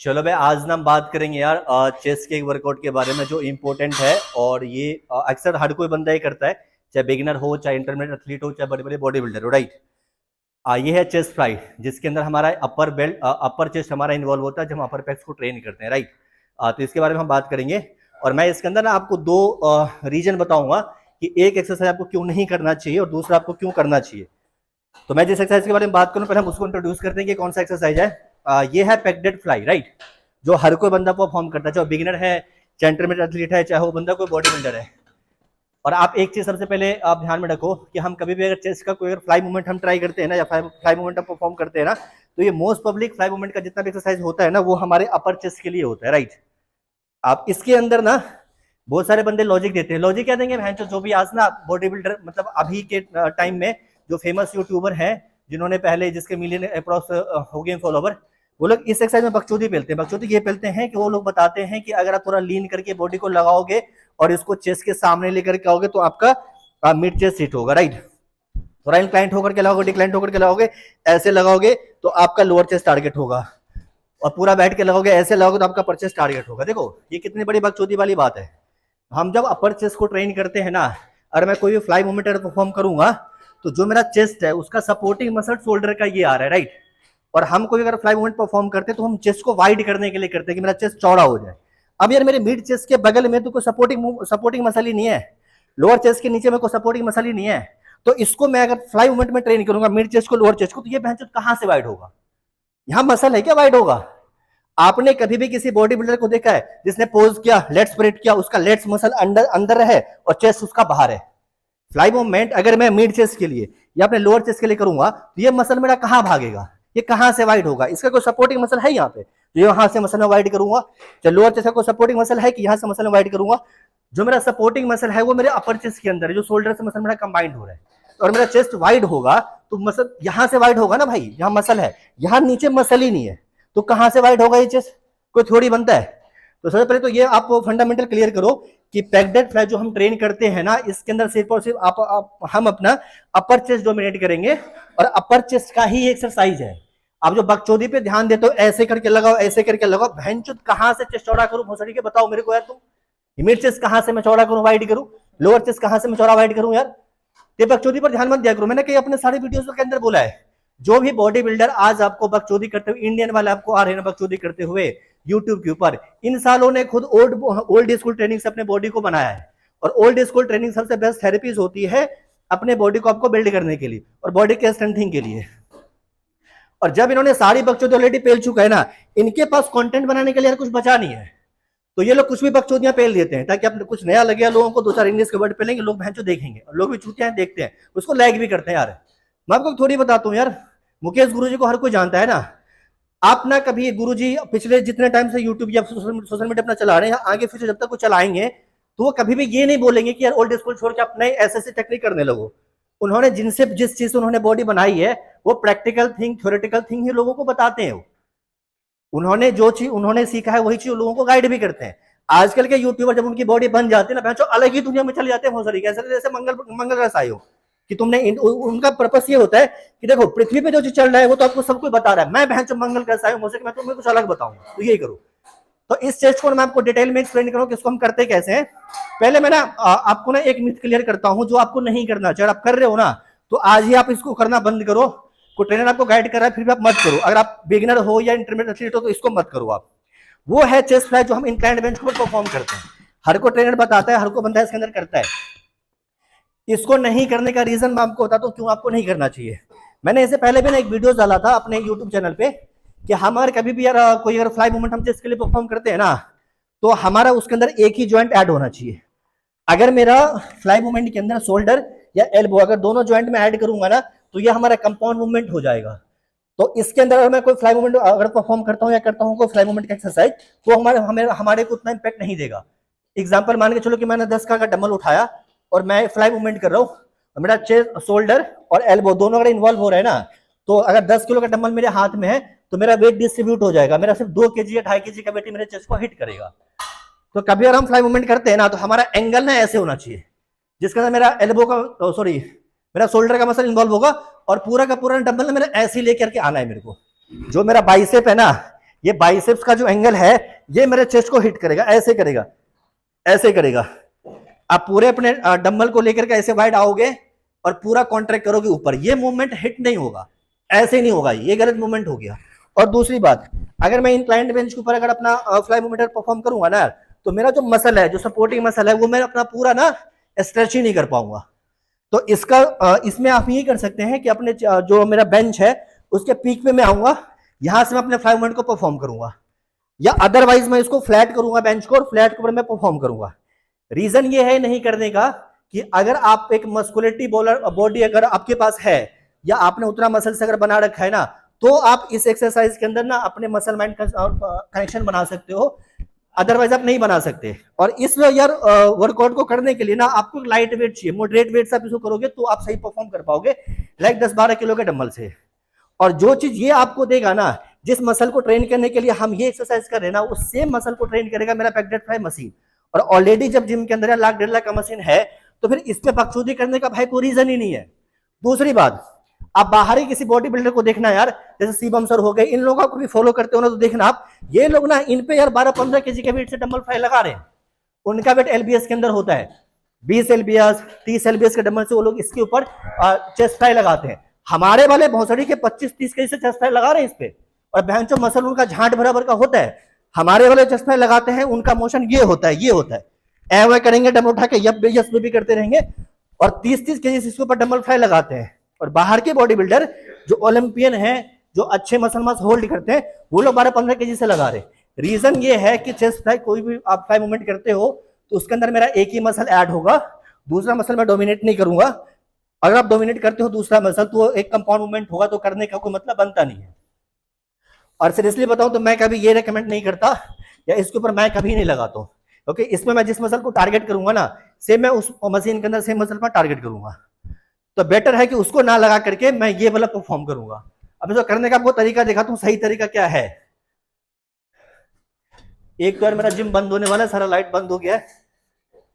चलो भाई, आज ना हम बात करेंगे यार चेस्ट के एक वर्कआउट के बारे में जो इम्पोर्टेंट है। और ये अक्सर हर कोई बंदा ही करता है, चाहे बिगिनर हो, चाहे इंटरमीडिएट एथलीट हो, चाहे बड़े बड़े बॉडी बिल्डर हो, राइट। ये है चेस्ट फ्लाई, जिसके अंदर हमारा अपर चेस्ट हमारा इन्वॉल्व होता है जब हम अपर पैक्स को ट्रेन करते हैं, राइट। तो इसके बारे में हम बात करेंगे। और मैं इसके अंदर ना आपको दो रीजन बताऊंगा कि एक एक्सरसाइज आपको क्यों नहीं करना चाहिए और दूसरा आपको क्यों करना चाहिए। तो मैं जिस एक्सरसाइज के बारे में बात करूं, पहले हम उसको इंट्रोड्यूस करते हैं कि कौन सा एक्सरसाइज है। ये है पेक्डेड फ्लाई, राइट, जो हर कोई बंदा परफॉर्म करता है, चाहे बिगिनर है, चाहे इंटरमीडिएट एथलीट है, चाहे वो बंदा कोई बॉडी बिल्डर है। और आप एक चीज सबसे पहले आप ध्यान में रखो कि हम कभी भी अगर चेस्ट का कोई अगर फ्लाई मूवमेंट हम ट्राई करते हैं ना, या फ्लाई मूवमेंट हम परफॉर्म करते हैं ना, तो ये मोस्ट पब्लिक फ्लाई मूवमेंट का जितना भी एक्सरसाइज होता है ना, वो हमारे अपर चेस्ट के लिए होता है, राइट। आप इसके अंदर ना बहुत सारे बंदे लॉजिक देते हैं। लॉजिक क्या देंगे, जो भी आज ना बॉडी बिल्डर, मतलब अभी के टाइम में जो फेमस यूट्यूबर हैं, जिन्होंने पहले जिसके मिलियन अप्रॉक्स हो गए फॉलोवर, वो लोग इस एक्सरसाइज में बकचोदी पेलते हैं। बकचोदी ये पेलते हैं कि वो लोग बताते हैं कि अगर आप थोड़ा लीन करके बॉडी को लगाओगे और इसको चेस्ट के सामने लेकर के आओगे तो आपका मिड चेस्ट हिट होगा, राइट। थोड़ा इंक्लाइंट होकर के लगाओगे, डिक्लाइंट होकर के लगाओगे, ऐसे लगाओगे तो आपका लोअर चेस्ट टारगेट होगा। और पूरा बैठ के लगाओगे, ऐसे लगाओगे तो आपका अपर चेस्ट टारगेट होगा। देखो ये कितनी बड़ी बकचोदी वाली बात है। हम जब अपर चेस्ट को ट्रेन करते हैं ना, अगर मैं कोई भी फ्लाई मूवमेंट परफॉर्म करूंगा तो जो मेरा चेस्ट है उसका सपोर्टिंग मसल शोल्डर का ये आ रहा है, राइट। और हम कोई अगर फ्लाई मूवमेंट परफॉर्म करते हैं तो हम चेस्ट को वाइड करने के लिए करते हैं कि मेरा चेस्ट चौड़ा हो जाए। अब यार मेरे मिड चेस्ट के बगल में तो कोई सपोर्टिंग मसल ही नहीं है, लोअर चेस्ट के नीचे में कोई सपोर्टिंग मसल ही नहीं है। तो इसको मैं अगर फ्लाई मूवमेंट में ट्रेन करूंगा मिड चेस्ट को, लोअर चेस्ट को, तो ये भैंस कहां से वाइड होगा? यहां मसल है क्या वाइड होगा? आपने कभी भी किसी बॉडी बिल्डर को देखा है जिसने पोज किया, लेट स्प्रेड किया, उसका लेट्स मसल अंदर है और चेस्ट उसका बाहर है? फ्लाई मूवमेंट अगर मैं मिड चेस्ट के लिए या अपने लोअर चेस्ट के लिए करूंगा तो ये मसल मेरा कहां भागेगा, ये कहां से वाइड होगा? इसका कोई सपोर्टिंग मसल है यहाँ पे? तो यहां से मसल में वाइड करूंगा। तो लोअर चेस्ट का कोई सपोर्टिंग मसल है कि यहां से मसल में वाइड करूंगा? जो मेरा सपोर्टिंग मसल है वो मेरे अपर चेस्ट के अंदर है, जो शोल्डर से मसल मेरा कंबाइंड हो रहा है। और मेरा चेस्ट वाइड होगा तो मसल यहां से वाइड होगा ना भाई, यहां मसल है, यहां नीचे मसल ही नहीं है, तो कहां से वाइड होगा ये चेस्ट? कोई थोड़ी बनता है। तो सबसे पहले तो ये आप फंडामेंटल क्लियर करो कि पेक्डेड फ्लाई जो हम ट्रेन करते हैं ना, इसके अंदर सिर्फ और सिर्फ हम अपना अपर चेस्ट डोमिनेट करेंगे और अपर चेस्ट का ही एक्सरसाइज है। आप जो बकचोदी पे ध्यान देते हो, ऐसे करके लगाओ, ऐसे करके लगाओ, भैंचोद कहां से चेस्ट चौड़ा करूं भोसड़ी के, बताओ मेरे को यार तुम। मिड चेस्ट कहां से मैं चौड़ा करूं, वाइड करूं? लोअर चेस्ट कहां से मैं चौड़ा वाइड करूं यार? ये बकचोदी पर ध्यान मत दिया करो। मैंने कई अपने सारे वीडियोस के अंदर बोला है, जो भी बॉडी बिल्डर आज आपको बकचोदी करते हुए, इंडियन वाले आपको आ रहे हैं बकचोदी करते हुए यूट्यूब के ऊपर, इन सालों ने खुद ओल्ड स्कूल ट्रेनिंग से अपने बॉडी को बनाया है। और ओल्ड स्कूल ट्रेनिंग सबसे बेस्ट थेरेपीज होती है अपने बॉडी को आपको बिल्ड करने के लिए और बॉडी के स्ट्रेंथिंग के लिए। और जब इन्होंने सारी बकचोदी ऑलरेडी पेल चुका है ना, इनके पास कंटेंट बनाने के लिए यार कुछ बचा नहीं है। तो ये लोग कुछ भी बकचोदियां पेल देते हैं ताकि अपने कुछ नया लगे लोगों को, दो चार इंग्लिश के वर्ड पेलेंगे, लोग भैंचो देखेंगे और लोग भी चूतियां देखते हैं, उसको लाइक भी करते हैं। यार मैं आपको थोड़ी बताता हूँ यार, मुकेश गुरुजी को हर कोई जानता है ना। आप ना कभी गुरुजी पिछले जितने टाइम से यूट्यूब या सोशल मीडिया अपना चला रहे हैं, आगे फ्यूचर जब तक वो चलाएंगे तो वो कभी भी ये नहीं बोलेंगे कि यार ओल्ड स्कूल छोड़ के आप नए ऐसे टेक्निक करने लगो। उन्होंने जिनसे जिस चीज से उन्होंने बॉडी बनाई है वो practical thing, theoretical thing he लोगों को बताते हैं। उन्होंने जो चीज उन्होंने सीखा है वही चीज लोगों को गाइड भी करते हैं। आजकल के यूट्यूबर जब उनकी बॉडी बन जाती है ना, बहनचोद अलग ही दुनिया में चले जाते हैं बहुत सारी, जैसे मंगल रस आए हो कि तुमने उनका पर्पस ये होता है कि देखो पृथ्वी पे जो चीज चल रहा है वो तो आपको सब कुछ बता रहा है, मैं बहनचोद मंगल कैसा आया हूं, मैं तुम्हें कुछ अलग बताऊंगा, तो यही करो। तो इस चीज को मैं आपको डिटेल में एक्सप्लेन करूं कि इसको हम करते कैसे हैं। पहले मैं ना आपको ना एक मिथ क्लियर करता हूं जो आपको नहीं करना चाहिए। आप कर रहे हो ना तो आज ही आप इसको करना बंद करो। कोई ट्रेनर आपको गाइड कर रहा है फिर भी आप मत करो। अगर आप बिगिनर हो या इंटरमीडिएट एथलीट हो तो इसको मत करो आप। वो है चेस्ट फ्लाई जो हम इंक्लाइंड बेंच को परफॉर्म करते हैं। हर को ट्रेनर बताता है, हर को बंदा इसके अंदर करता है। इसको नहीं करने का रीजन मैं आपको बताता हूँ क्यों आपको नहीं करना चाहिए। मैंने इससे पहले भी ना एक वीडियो डाला था अपने यूट्यूब चैनल पे कि हमारे कभी भी यार कोई अगर फ्लाई मूवमेंट हम चेस्ट के लिए परफॉर्म करते हैं ना, तो हमारा उसके अंदर एक ही ज्वाइंट ऐड होना चाहिए। अगर मेरा फ्लाई मूवमेंट के अंदर शोल्डर या एल्बो अगर दोनों ज्वाइंट में ऐड करूंगा ना तो ये हमारा कंपाउंड मूवमेंट हो जाएगा। तो इसके अंदर अगर मैं कोई फ्लाई मूवमेंट अगर परफॉर्म करता हूँ या करता हूँ कोई फ्लाई मूवमेंट का एक्सरसाइज, तो हमारे को उतना इंपैक्ट नहीं देगा। एग्जाम्पल मान के चलो कि मैंने 10 का डंबल उठाया और मैं फ्लाई मूवमेंट कर रहा हूँ और मेरा चेस्ट, शोल्डर और एल्बो दोनों अगर इन्वॉल्व हो रहा है ना, तो अगर 10 किलो का डंबल मेरे हाथ में है तो मेरा वेट डिस्ट्रीब्यूट हो जाएगा। मेरा सिर्फ 2 kg या 2.5 kg का वेट मेरे चेस्ट को हिट करेगा। तो कभी अगर हम फ्लाई मूवमेंट करते हैं ना तो हमारा एंगल ना ऐसे होना चाहिए जिसके अंदर मेरा एल्बो का सॉरी मेरा शोल्डर का मसल इन्वॉल्व होगा और पूरा का पूरा डंबल ना मेरा ऐसे लेकर के आना है। मेरे को जो मेरा बाइसेप है ना, ये बाइसेप्स का जो एंगल है ये मेरे चेस्ट को हिट करेगा, ऐसे करेगा, ऐसे करेगा। आप पूरे अपने डंबल को लेकर के ऐसे वाइड आओगे और पूरा कॉन्ट्रैक्ट करोगे ऊपर, ये मूवमेंट हिट नहीं होगा, ऐसे नहीं होगा, ये गलत मूवमेंट हो गया। और दूसरी बात, अगर मैं इंक्लाइंड बेंच के ऊपर अगर अपना फ्लाई मूवमेंट परफॉर्म करूंगा ना, तो मेरा जो मसल है, जो सपोर्टिंग मसल है, वो मैं अपना पूरा ना स्ट्रेच ही नहीं कर पाऊंगा। तो इसका इसमें आप ये कर सकते हैं कि अपने जो मेरा बेंच है उसके पीक पे मैं आऊंगा, यहां से मैं अपने फ्लाई मूवमेंट को परफॉर्म करूंगा, या अदरवाइज मैं इसको फ्लैट करूंगा बेंच को, और फ्लैट के ऊपर मैं परफॉर्म करूंगा। रीजन ये है नहीं करने का कि अगर आप एक मस्कुलिटी बॉडी अगर आपके पास है, या आपने उतना मसल से अगर बना रखा है ना, तो आप इस एक्सरसाइज के अंदर ना अपने मसल माइंड का कनेक्शन बना सकते हो, अदरवाइज आप नहीं बना सकते। और इस यार वर्कआउट को करने के लिए ना आपको लाइट वेट चाहिए, मॉडरेट वेट से आप इसको करोगे तो आप सही परफॉर्म कर पाओगे, लाइक 10-12 किलो के डंबल से। और जो चीज ये आपको देगा ना, जिस मसल को ट्रेन करने के लिए हम ये एक्सरसाइज कर रहे हैं ना, उस सेम मसल को ट्रेन करेगा मेरा बैक डेड फ्लाई मशीन। और ऑलरेडी जब जिम के अंदर 1,00,000-1.5 लाख का मशीन है, तो फिर इस पे बकचोदी करने का भाई कोई रीजन ही नहीं है। दूसरी बात, आप बाहर ही किसी बॉडी बिल्डर को देखना यार, जैसे शिवम सर हो गए, इन लोगों को भी फॉलो करते हो ना, तो देखना आप, ये लोग ना इन पे यार 12-15 केजी के वेट से डंबल फ्लाई लगा रहे हैं। उनका वेट एलबीएस के अंदर होता है 20 एलबीएस 30 एलबीएस के डंबल से वो लोग इसके ऊपर चेस्ट फ्लाई लगाते हैं। हमारे वाले भौसड़ी के 25-30 केजी से चेस्ट फ्लाई लगा रहे हैं इस पे, और भैंचो मसल उनका झांट बराबर का होता है। हमारे वाले चेस्ट फ्लाई लगाते हैं, उनका मोशन ये होता है, ये होता है, ऐवे करेंगे डंबल उठा के, यप यस भी करते रहेंगे, और 30-30 केजी इसके ऊपर डंबल फ्लाई लगाते हैं। और बाहर के बॉडी बिल्डर जो ओलंपियन है, जो अच्छे मसल मास होल्ड करते हैं, वो लोग 12-15 केजी से लगा रहे। रीजन ये है कि चेस्ट फ्लाई कोई भी आप फ्लाई मूवमेंट करते हो तो उसके अंदर मेरा एक ही मसल ऐड होगा, दूसरा मसल मैं डोमिनेट नहीं करूंगा। अगर आप डोमिनेट करते हो दूसरा मसल, तो एक कंपाउंड मूवमेंट होगा, तो करने का कोई मतलब बनता नहीं है। और सीरियसली बताऊं तो मैं कभी ये रेकमेंड नहीं करता, या इसके ऊपर मैं कभी नहीं लगाता हूं, क्योंकि इसमें मैं जिस मसल को टारगेट करूंगा ना, सेम मैं उस मशीन के अंदर सेम मसल पर टारगेट करूंगा। तो बेटर है कि उसको ना लगा करके मैं ये वाला परफॉर्म करूंगा। अब इसको करने का आपको तरीका दिखाता हूं, सही तरीका क्या है। एक तो यार मेरा जिम बंद होने वाला है, सारा लाइट बंद हो गया है,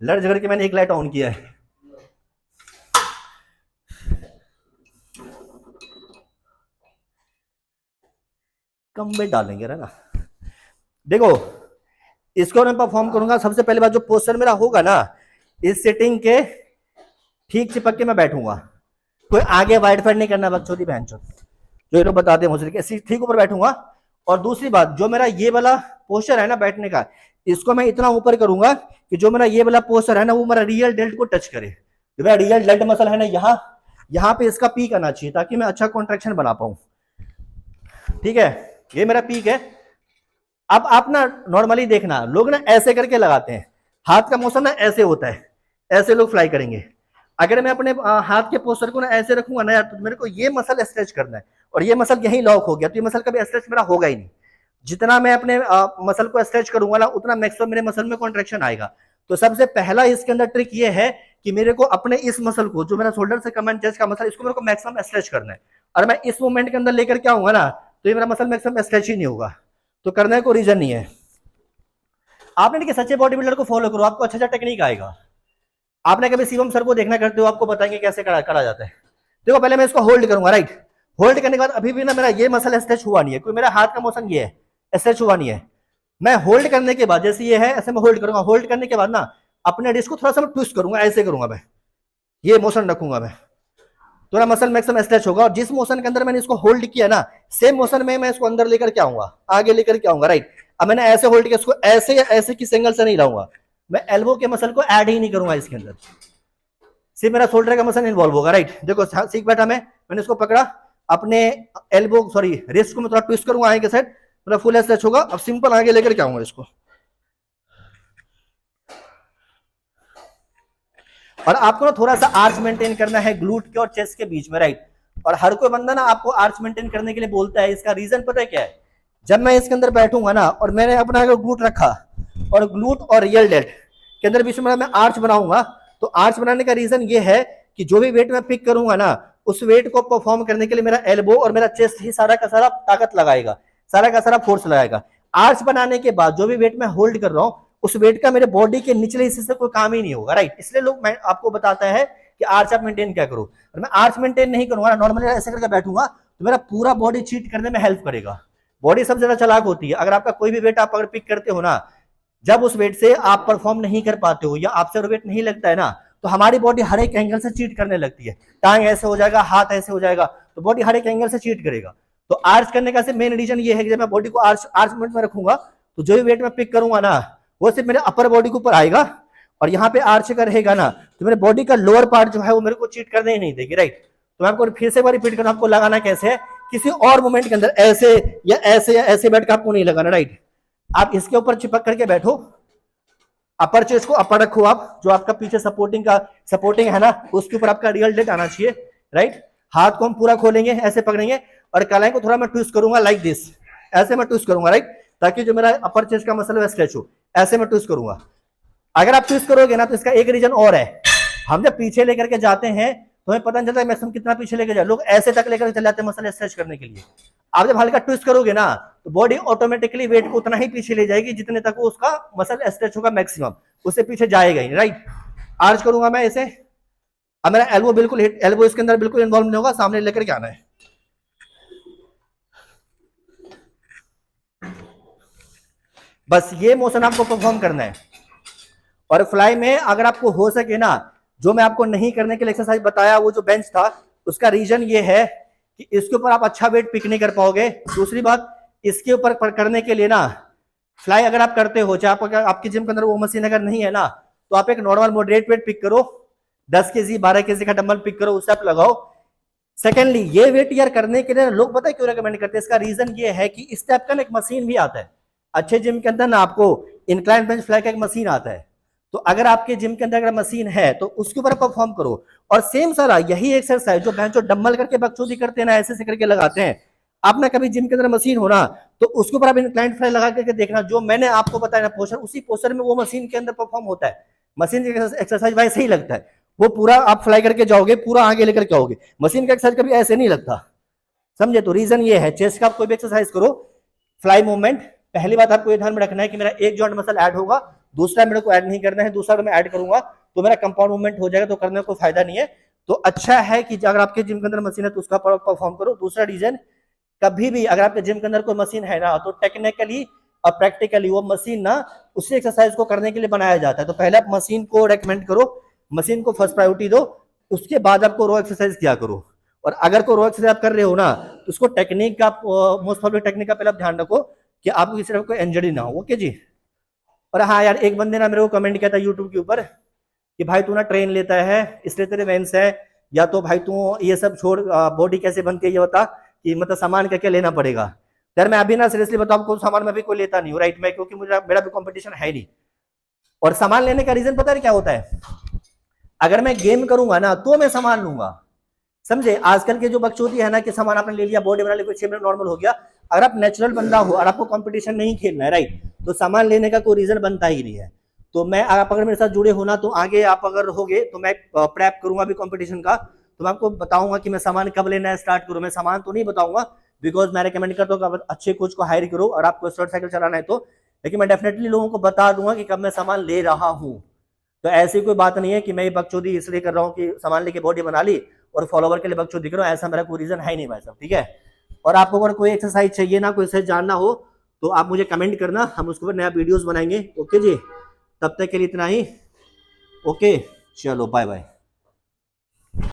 लड़ झगड़ के मैंने एक लाइट ऑन किया है। कम वेट डालेंगे ना, देखो इसको मैं परफॉर्म करूंगा। सबसे पहले बात, जो पोस्टर मेरा होगा ना, इस सेटिंग के ठीक चिपक के मैं बैठूंगा, कोई आगे वाइड फाइड नहीं करना, बकचोदी बहनचोद जो ये लोग बताते हैं मुझे, ऐसे ठीक ऊपर बैठूंगा। और दूसरी बात, जो मेरा ये वाला पोस्टर है ना बैठने का, इसको मैं इतना ऊपर करूंगा कि जो मेरा ये वाला पोस्टर है ना, वो मेरा रियल डेल्ट को टच करे। जो मेरा रियल डेल्ट मसल है ना, यहाँ पे इसका पीक आना चाहिए, ताकि मैं अच्छा कॉन्ट्रैक्शन बना पाऊं। ठीक है, ये मेरा पीक है। अब आप ना नॉर्मली देखना, लोग ना ऐसे करके लगाते हैं, हाथ का मोशन ना ऐसे होता है, ऐसे लोग फ्लाई करेंगे। अगर मैं अपने हाथ के पोस्टर को ना ऐसे रखूंगा ना यार, तो मेरे को ये मसल स्ट्रेच करना है, और ये मसल यहीं लॉक हो गया, तो ये मसल कभी स्ट्रेच मेरा होगा ही नहीं। जितना मैं अपने मसल को स्ट्रेच करूंगा ना, उतना मैक्सिमम मेरे मसल में कॉन्ट्रैक्शन आएगा। तो सबसे पहला इसके अंदर ट्रिक ये है कि मेरे को अपने इस मसल को, जो मेरा शोल्डर से कम एंड चेस्ट का मसल, इसको मेरे को मैक्सिमम स्ट्रेच करना है। और मैं इस मूवमेंट के अंदर लेकर के आऊंगा ना, तो ये मेरा मसल मैक्सिमम स्ट्रेच ही नहीं होगा। तो करने को रीजन नहीं है। आपने देखिए सच्चे बॉडी बिल्डर को फॉलो करो, आपको अच्छा टेक्निक आएगा। आपने कभी शिवम सर को देखना करते हो, आपको बताएंगे कैसे करा जाता है। देखो पहले मैं इसको होल्ड करूंगा, राइट, होल्ड करने के बाद अभी भी ना मेरा ये मसल स्ट्रेच हुआ नहीं है, क्योंकि मेरा हाथ का मोशन ये है, स्ट्रेच हुआ नहीं है। मैं होल्ड करने के बाद, जैसे ये है ऐसे मैं होल्ड करूंगा, होल्ड करने के बाद ना अपने डिस्क को थोड़ा सा मैं ट्विस्ट करूंगा, ऐसे करूंगा, मैं ये मोशन रखूंगा, मैं थोड़ा मसल मैक्सिमम स्ट्रेच होगा। और जिस मोशन के अंदर मैंने इसको होल्ड किया ना, सेम मोशन में मैं इसको अंदर लेकर के आऊंगा, आगे लेकर के आऊंगा, राइट। अब मैंने ऐसे होल्ड किया, इसको ऐसे या ऐसे किस एंगल से नहीं लाऊंगा, मैं एल्बो के मसल को ऐड ही नहीं करूंगा इसके अंदर, सिर्फ मेरा शोल्डर का मसल इन्वॉल्व होगा, राइट। देखो सीख बैठा मैंने इसको पकड़ा, अपने एल्बो सॉरी रिस्ट को मैं थोड़ा ट्विस्ट करूंगा आगे के साइड, मतलब फुल स्ट्रेच होगा। अब सिंपल आगे लेकर के आऊंगा इसको, और आपको ना थोड़ा सा आर्च मेंटेन करना है ग्लूट के और चेस्ट के बीच में, राइट। और हर कोई बंदा ना आपको आर्च मेंटेन करने के लिए बोलता है, इसका रीजन पता है क्या है। जब मैं इसके अंदर बैठूंगा ना, और मैंने अपना ग्लूट रखा, और ग्लूट और रियल डेल्ट के अंदर बीच में मैं आर्च बनाऊंगा, तो आर्च बनाने का रीजन ये है कि जो भी वेट मैं पिक करूंगा ना, उस वेट को परफॉर्म करने के लिए मेरा एल्बो और मेरा चेस्ट ही सारा का सारा ताकत लगाएगा, सारा का सारा फोर्स लगाएगा। आर्च बनाने के बाद जो भी वेट मैं होल्ड कर रहा हूं, उस वेट का मेरे बॉडी के निचले हिस्से से कोई काम ही नहीं होगा, राइट। इसलिए लोग मैं आपको बताता है कि आर्च आप मेंटेन क्या करो। और मैं आर्च मेंटेन नहीं करूंगा, नॉर्मली ऐसे करके बैठूंगा, तो मेरा पूरा बॉडी चीट करने में हेल्प करेगा। बॉडी सबसे ज्यादा चालाक होती है। अगर आपका कोई भी वेट आप अगर पिक करते हो ना, जब उस वेट से आप परफॉर्म नहीं कर पाते हो या आपसे वेट नहीं लगता है ना, तो हमारी बॉडी हर एक एंगल से चीट करने लगती है। टांग ऐसे हो जाएगा, हाथ ऐसे हो जाएगा, तो बॉडी हर एक एंगल से चीट करेगा। तो आर्च करने का मेन रीजन ये है कि जब मैं बॉडी को आर्च मूवमेंट में रखूंगा, तो जो भी वेट मैं पिक करूंगा ना, वो सिर्फ मेरे अपर बॉडी के ऊपर आएगा, और यहाँ पे आर्च का रहेगा ना, तो मेरे बॉडी का लोअर पार्ट जो है वो मेरे को चीट करने ही नहीं देगी, राइट। तो मैं आपको फिर से एक बार रिपीट करूं, आपको लगाना कैसे है, किसी और मूवमेंट के अंदर ऐसे या ऐसे बैठ के आपको नहीं लगाना, राइट। आप इसके ऊपर चिपक करके बैठो, अपर चेस्ट को अपर रखो, आप जो आपका पीछे सपोर्टिंग है ना, उसके ऊपर आपका रियल डेट आना चाहिए, राइट। हाथ को हम पूरा खोलेंगे, ऐसे पकड़ेंगे, और कलाई को थोड़ा मैं ट्विस्ट करूंगा लाइक दिस, ऐसे मैं ट्विस्ट करूंगा, राइट, ताकि जो मेरा अपर चेस्ट का मसल है स्ट्रेच हो, ऐसे मैं ट्विस्ट करूंगा। अगर आप ट्विस्ट करोगे ना, तो इसका एक रीजन और है, हम जब पीछे लेकर के जाते हैं तो हमें पता नहीं चलता मैक्सिमम कितना पीछे लेकर जाए, लोग ऐसे तक लेकर चले जाते हैं मसल स्ट्रेच करने के लिए। आप जब हल्का ट्विस्ट करोगे ना, तो बॉडी ऑटोमेटिकली वेट को उतना ही पीछे ले जाएगी जितने तक वो उसका मसल स्ट्रेच होगा मैक्सिमम, उससे पीछे जाएगा ही, राइट। आर्च करूंगा मैं ऐसे, अब मेरा एल्बो बिल्कुल हिट, एल्बो इसके अंदर बिल्कुल इन्वॉल्व नहीं होगा, सामने लेकर के आना है। बस ये मोशन आपको परफॉर्म करना है। और फ्लाई में अगर आपको हो सके ना, जो मैं आपको नहीं करने के लिए एक्सरसाइज बताया, वो जो बेंच था, उसका रीजन ये है कि इसके ऊपर आप अच्छा वेट पिक नहीं कर पाओगे। दूसरी बात, इसके ऊपर करने के लिए ना, फ्लाई अगर आप करते हो, चाहे आपकी जिम के अंदर वो मशीन अगर नहीं है ना, तो आप एक नॉर्मल मॉडरेट वेट पिक करो, 10 केजी 12 केजी का डंबल पिक करो, उससे आप लगाओ। सेकेंडली, ये वेट यार करने के लिए लोग पता है क्यों रेकमेंड करते हैं, इसका रीजन ये है कि इस टाइप का ना एक मशीन भी आता है अच्छे जिम के अंदर ना, आपको इंक्लाइन बेंच फ्लाई का एक मशीन आता है। तो अगर आपके जिम के अंदर अगर मशीन है तो उसके ऊपर परफॉर्म करो। और सेम सारा यही एक्सरसाइज जो बेंच डंबल करके बकचोदी करते हैं ना, ऐसे करके लगाते हैं, आप ना कभी जिम के अंदर मशीन हो ना, तो उसके ऊपर आप इंक्लाइन फ्लाई लगा करके देखना, जो मैंने आपको बताया ना पोस्चर, उसी पोस्चर में वो मशीन के अंदर परफॉर्म होता है। मशीन एक्सरसाइज वैसे ही लगता है, वो पूरा आप फ्लाई करके जाओगे, पूरा आगे लेकर के आओगे। मशीन का एक्सरसाइज कभी ऐसे नहीं लगता, समझे। तो रीजन ये है, चेस्ट का आप कोई भी एक्सरसाइज करो, फ्लाई मूवमेंट, पहली बात आपको ये ध्यान में रखना है कि मेरा एक जॉइंट मसल ऐड होगा, दूसरा मेरे को ऐड नहीं करना है। दूसरा मैं ऐड करूंगा तो मेरा कंपाउंड मूवमेंट हो जाएगा, तो करने का कोई फायदा नहीं है। तो अच्छा है कि अगर आपके जिम के अंदर मशीन है तो उसका परफॉर्म करो। दूसरा रीजन, कभी भी अगर आपके जिम के अंदर कोई मशीन है ना, तो टेक्निकली और प्रैक्टिकली वो मशीन ना उसी एक्सरसाइज को करने के लिए बनाया जाता है। तो पहले आप मशीन को रेकमेंड करो, मशीन को फर्स्ट प्रायोरिटी दो, उसके बाद आपको रो एक्सरसाइज किया करो। और अगर कोई रो एक्सरसाइज आप कर रहे हो ना, तो उसको टेक्निक का, मोस्ट ऑफ टेक्निक का पहले आप ध्यान रखो कि आपको किसी तरह कोई इंजरी ना हो, ओके जी। और हाँ यार, एक बंदे ने मेरे को कमेंट किया था यूट्यूब के ऊपर कि भाई तू ना ट्रेन लेता है इसलिए तेरे वेंस है, या तो भाई तू ये सब छोड़, बॉडी कैसे बनती है ये बता, कि मतलब सामान क्या क्या लेना पड़ेगा। यार मैं अभी ना सीरियसली बताऊं, आपको सामान मैं भी कोई लेता नहीं हूँ, राइट। मैं क्योंकि मेरा भी कंपटीशन है नहीं। और सामान लेने का रीजन पता है क्या होता है, अगर मैं गेम करूंगा ना तो मैं सामान लूंगा, समझे। आजकल के जो बकचोदी है ना कि सामान आपने ले लिया, बॉडी बना ली, कुछ 6 मिनट नॉर्मल हो गया। अगर आप नेचुरल बंदा हो और आपको कंपटीशन नहीं खेलना है, राइट, तो सामान लेने का कोई रीजन बनता ही नहीं है। तो मैं, आप अगर मेरे साथ जुड़े हो ना, तो आगे आप अगर होगे तो मैं प्रेप करूंगा भी कंपटीशन का, तो मैं आपको बताऊंगा कि मैं सामान कब लेना है स्टार्ट करूं। मैं सामान तो नहीं बताऊंगा, बिकॉज मैं रिकमेंड करता हूँ कि अच्छे कोच को हायर करो, और आपको शॉर्ट साइकिल चलाना है तो, लेकिन मैं डेफिनेटली लोगों को बता दूंगा कि कब मैं सामान ले रहा हूँ। तो ऐसी कोई बात नहीं है कि मैं ये बकचोदी इसलिए कर रहा हूँ कि सामान लेके बॉडी बना ली और फॉलोवर के लिए बकचोदी करो, ऐसा मेरा कोई रीजन है नहीं भाई साहब, ठीक है। और आपको अगर कोई एक्सरसाइज चाहिए ना, कोई एक्सरसाइज जानना हो, तो आप मुझे कमेंट करना, हम उसके ऊपर नया वीडियोस बनाएंगे, ओके जी। तब तक के लिए इतना ही, ओके, चलो बाय बाय।